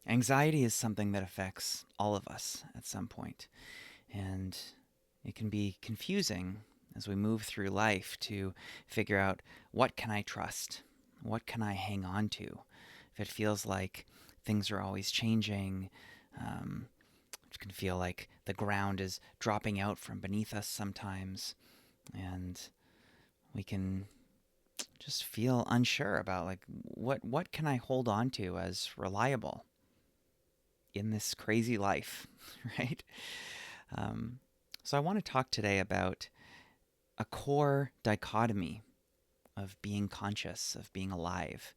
Anxiety is something that affects all of us at some point, and it can be confusing as we move through life to figure out what can I trust? What can I hang on to? If it feels like things are always changing, um, it can feel like the ground is dropping out from beneath us sometimes, and we can just feel unsure about like what can I hold on to as reliable in this crazy life, right? Um, so I want to talk today about a core dichotomy of being conscious, of being alive.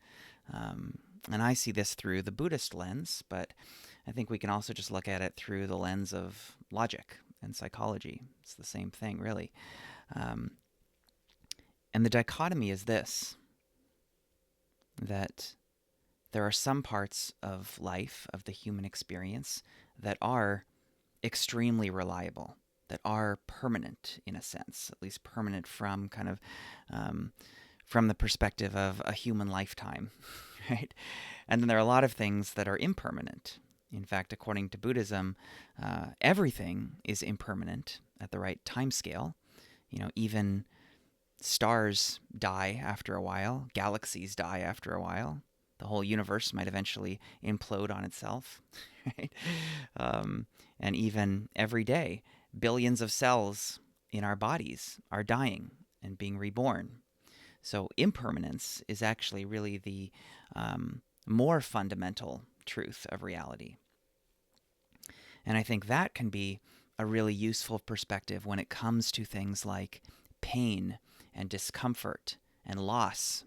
Um, and I see this through the Buddhist lens, but I think we can also just look at it through the lens of logic and psychology. It's the same thing, really. Um, and the dichotomy is this, that there are some parts of life, of the human experience, that are extremely reliable, that are permanent in a sense, at least permanent from kind of um, from the perspective of a human lifetime, right? And then there are a lot of things that are impermanent. In fact, according to Buddhism, everything is impermanent at the right time scale. Even stars die after a while, galaxies die after a while. The whole universe might eventually implode on itself, right? Um, and even every day, billions of cells in our bodies are dying and being reborn. So impermanence is actually really the more fundamental truth of reality. And I think that can be a really useful perspective when it comes to things like pain and discomfort and loss.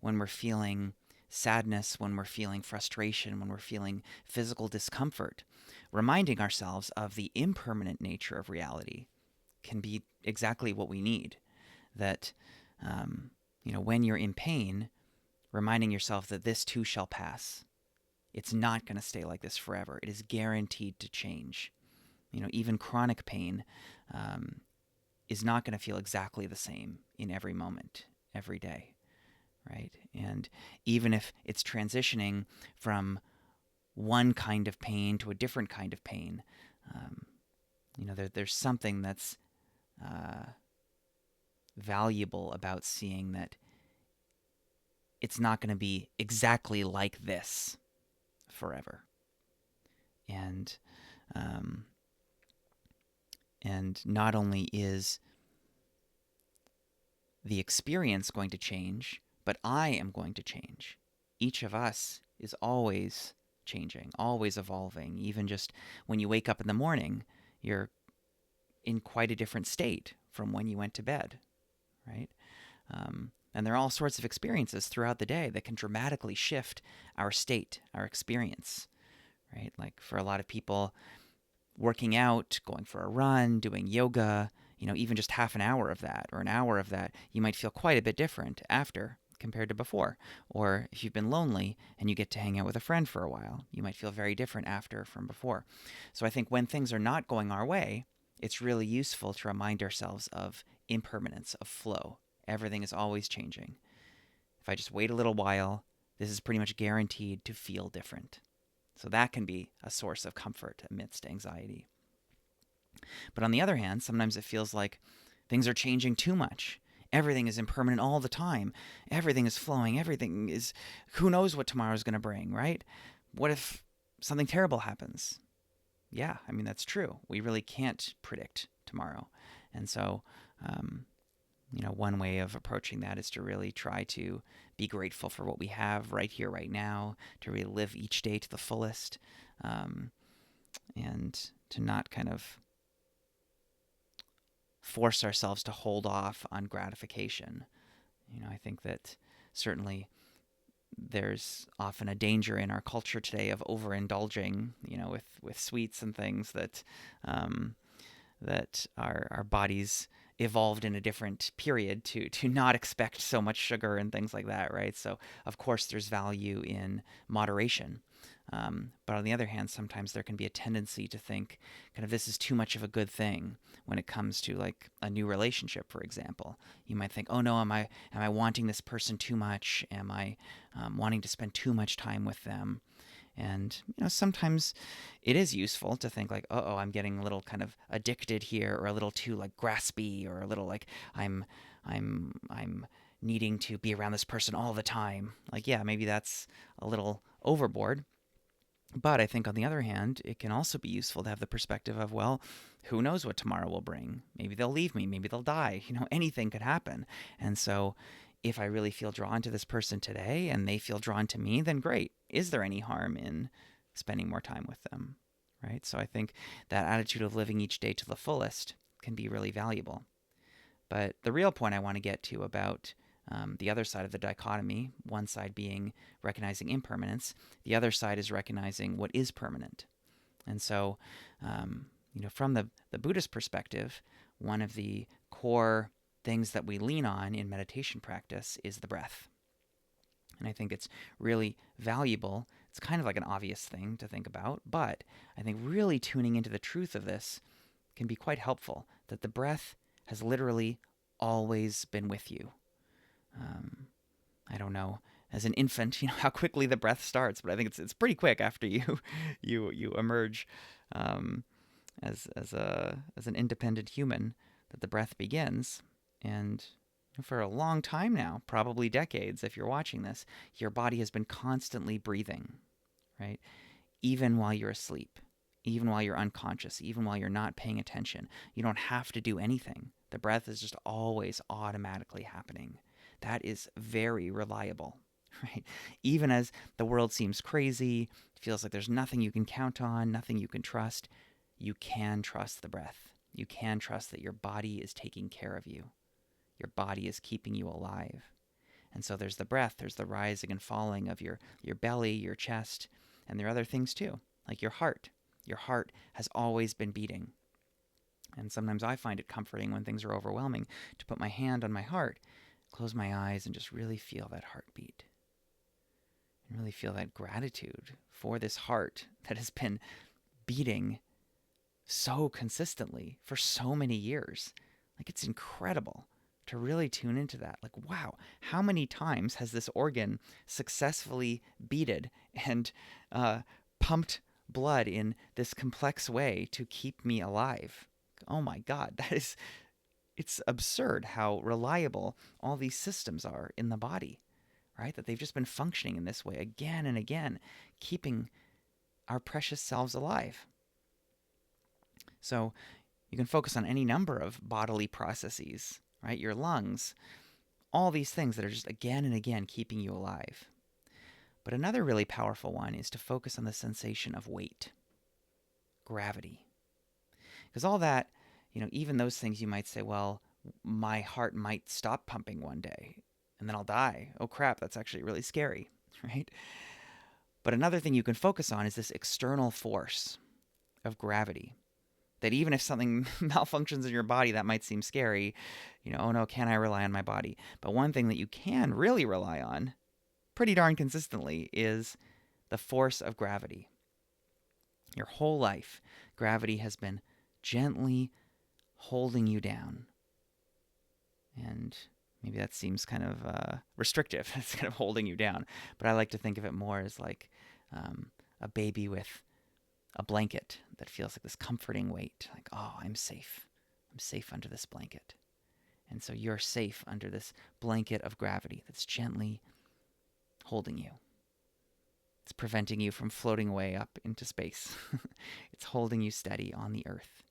When we're feeling sadness, when we're feeling frustration, when we're feeling physical discomfort, reminding ourselves of the impermanent nature of reality can be exactly what we need. That, um, when you're in pain, reminding yourself that this too shall pass. It's not going to stay like this forever. It is guaranteed to change. Even chronic pain um, is not going to feel exactly the same in every moment, every day, right? And even if it's transitioning from one kind of pain to a different kind of pain, um, there's something that's uh, valuable about seeing that it's not going to be exactly like this forever. And um, and not only is the experience going to change, but I am going to change. Each of us is always changing, always evolving. Even just when you wake up in the morning, you're in quite a different state from when you went to bed, right? And there are all sorts of experiences throughout the day that can dramatically shift our state, our experience, right? Like for a lot of people, working out, going for a run, doing yoga, even just half an hour of that or an hour of that, you might feel quite a bit different after compared to before. Or if you've been lonely and you get to hang out with a friend for a while, you might feel very different after from before. So I think when things are not going our way, it's really useful to remind ourselves of impermanence, of flow. Everything is always changing. If I just wait a little while, this is pretty much guaranteed to feel different. So that can be a source of comfort amidst anxiety. But on the other hand, sometimes it feels like things are changing too much. Everything is impermanent all the time. Everything is flowing. Everything is, who knows what tomorrow's going to bring, right? What if something terrible happens? Yeah, I mean, that's true. We really can't predict tomorrow. And so, um, one way of approaching that is to really try to be grateful for what we have right here, right now, to really live each day to the fullest, um, and to not kind of force ourselves to hold off on gratification. I think that certainly there's often a danger in our culture today of overindulging, with sweets and things um, that our bodies evolved in a different period to not expect so much sugar and things like that, right? So of course there's value in moderation. But on the other hand, sometimes there can be a tendency to think kind of this is too much of a good thing when it comes to like a new relationship, for example. You might think, oh no, am I wanting this person too much? Am I wanting to spend too much time with them? And sometimes it is useful to think like, oh, I'm getting a little kind of addicted here, or a little too like graspy, or a little like I'm needing to be around this person all the time. Like, yeah, maybe that's a little overboard. But I think on the other hand, it can also be useful to have the perspective of, well, who knows what tomorrow will bring? Maybe they'll leave me, maybe they'll die. Anything could happen. And so if I really feel drawn to this person today and they feel drawn to me, then great. Is there any harm in spending more time with them? Right? So I think that attitude of living each day to the fullest can be really valuable. But the real point I want to get to about the other side of the dichotomy, one side being recognizing impermanence, the other side is recognizing what is permanent. And so, from the Buddhist perspective, one of the core things that we lean on in meditation practice is the breath. And I think it's really valuable. It's kind of like an obvious thing to think about, but I think really tuning into the truth of this can be quite helpful, that the breath has literally always been with you. Um, I don't know, as an infant, how quickly the breath starts, but I think it's pretty quick after you you emerge um, as an independent human, that the breath begins. And for a long time now, probably decades, if you're watching this, your body has been constantly breathing, right? Even while you're asleep, even while you're unconscious, even while you're not paying attention. You don't have to do anything. The breath is just always automatically happening. That is very reliable, right? Even as the world seems crazy, feels like there's nothing you can count on, nothing you can trust, you can trust the breath. You can trust that your body is taking care of you. Your body is keeping you alive. And so there's the breath, there's the rising and falling of your belly, your chest, and there are other things too, like your heart. Your heart has always been beating. And sometimes I find it comforting when things are overwhelming to put my hand on my heart, close my eyes, and just really feel that heartbeat. And really feel that gratitude for this heart that has been beating so consistently for so many years. Like, it's incredible to really tune into that. Like, wow, how many times has this organ successfully beated and pumped blood in this complex way to keep me alive? Oh my God, it's absurd how reliable all these systems are in the body, right? That they've just been functioning in this way again and again, keeping our precious selves alive. So you can focus on any number of bodily processes, right? Your lungs, all these things that are just again and again keeping you alive. But another really powerful one is to focus on the sensation of weight, gravity. Because all that, even those things you might say, well, my heart might stop pumping one day and then I'll die. Oh crap, that's actually really scary, right? But another thing you can focus on is this external force of gravity. That even if something malfunctions in your body, that might seem scary. Oh no, can I rely on my body? But one thing that you can really rely on pretty darn consistently is the force of gravity. Your whole life, gravity has been gently holding you down. And maybe that seems kind of restrictive. It's kind of holding you down. But I like to think of it more as like a baby with a blanket that feels like this comforting weight. Like, oh, I'm safe. I'm safe under this blanket. And so you're safe under this blanket of gravity that's gently holding you. It's preventing you from floating away up into space. It's holding you steady on the earth.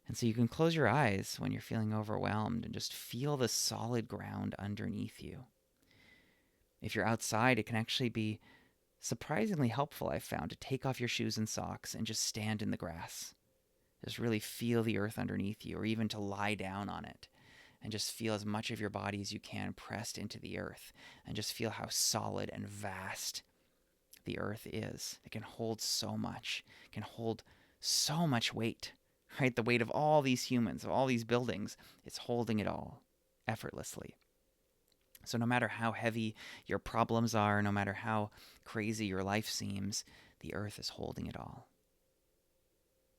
And so you can close your eyes when you're feeling overwhelmed and just feel the solid ground underneath you. If you're outside, it can actually be surprisingly helpful, I've found, to take off your shoes and socks and just stand in the grass. Just really feel the earth underneath you, or even to lie down on it and just feel as much of your body as you can pressed into the earth, and just feel how solid and vast the earth is. It can hold so much. It can hold so much weight, right? The weight of all these humans, of all these buildings, it's holding it all effortlessly. So no matter how heavy your problems are, no matter how crazy your life seems, the earth is holding it all.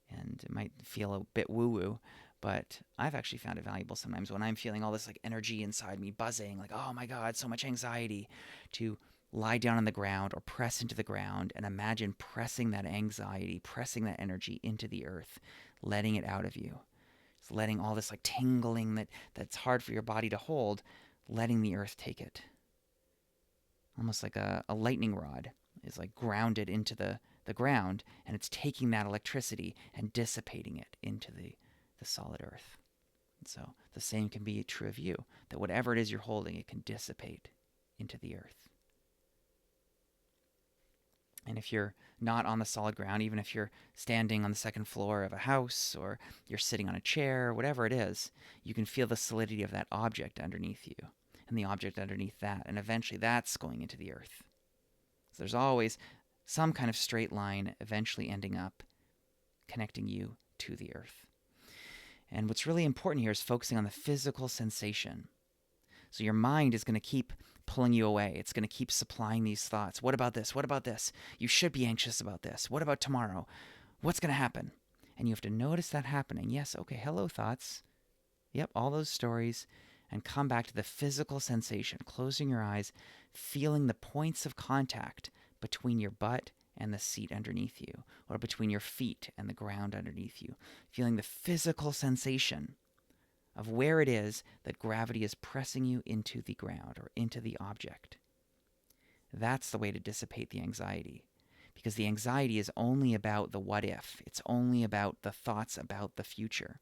And it might feel a bit woo-woo, but I've actually found it valuable sometimes when I'm feeling all this like energy inside me buzzing, like, oh my God, so much anxiety, to lie down on the ground or press into the ground and imagine pressing that anxiety, pressing that energy into the earth, letting it out of you. Just letting all this like tingling that's hard for your body to hold, letting the earth take it. Almost like a lightning rod is like grounded into the ground, and it's taking that electricity and dissipating it into the solid earth. And so the same can be true of you, that whatever it is you're holding, it can dissipate into the earth. And if you're not on the solid ground, even if you're standing on the second floor of a house or you're sitting on a chair, whatever it is, you can feel the solidity of that object underneath you and the object underneath that. And eventually that's going into the earth. So there's always some kind of straight line eventually ending up connecting you to the earth. And what's really important here is focusing on the physical sensation. So your mind is going to keep pulling you away. It's going to keep supplying these thoughts. What about this? What about this? You should be anxious about this. What about tomorrow? What's going to happen? And you have to notice that happening. Yes, okay, hello, thoughts. Yep, all those stories. And come back to the physical sensation, closing your eyes, feeling the points of contact between your butt and the seat underneath you, or between your feet and the ground underneath you. Feeling the physical sensation of where it is that gravity is pressing you into the ground or into the object. That's the way to dissipate the anxiety, because the anxiety is only about the what if. It's only about the thoughts about the future.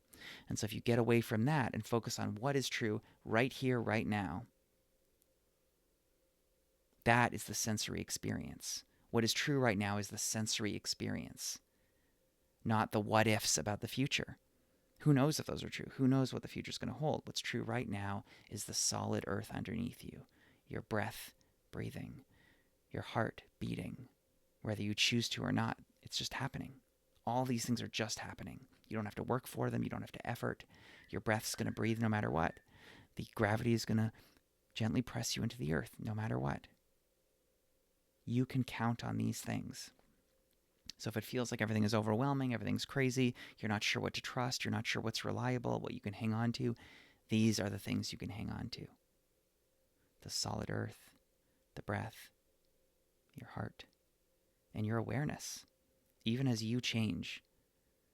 And so if you get away from that and focus on what is true right here, right now, that is the sensory experience. What is true right now is the sensory experience, not the what ifs about the future. Who knows if those are true? Who knows what the future is going to hold? What's true right now is the solid earth underneath you, your breath breathing, your heart beating, whether you choose to or not. It's just happening. All these things are just happening. You don't have to work for them. You don't have to effort. Your breath's going to breathe no matter what. The gravity is going to gently press you into the earth no matter what. You can count on these things. So if it feels like everything is overwhelming, everything's crazy, you're not sure what to trust, you're not sure what's reliable, what you can hang on to, these are the things you can hang on to. The solid earth, the breath, your heart, and your awareness. Even as you change,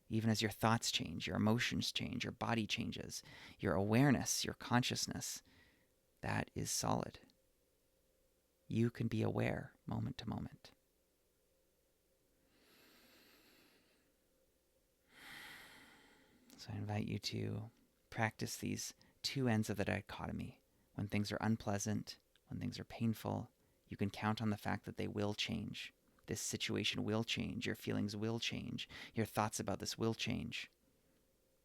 even as your thoughts change, your emotions change, your body changes, your awareness, your consciousness, that is solid. You can be aware moment to moment. So I invite you to practice these two ends of the dichotomy. When things are unpleasant, when things are painful, you can count on the fact that they will change. This situation will change. Your feelings will change. Your thoughts about this will change.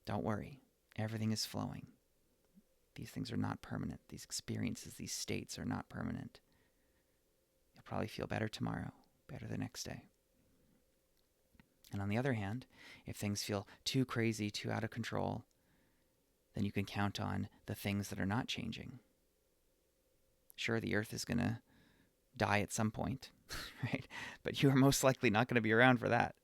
Don't worry. Everything is flowing. These things are not permanent. These experiences, these states are not permanent. You'll probably feel better tomorrow, better the next day. And on the other hand, if things feel too crazy, too out of control, then you can count on the things that are not changing. Sure, the earth is going to die at some point, right? But you are most likely not going to be around for that.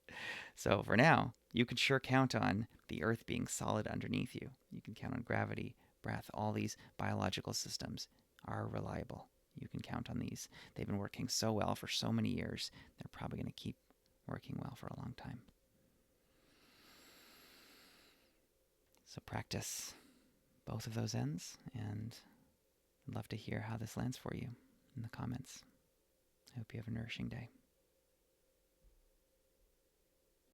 So for now, you can sure count on the earth being solid underneath you. You can count on gravity, breath, all these biological systems are reliable. You can count on these. They've been working so well for so many years, they're probably going to keep working well for a long time. So practice both of those ends, and I'd love to hear how this lands for you in the comments. I hope you have a nourishing day.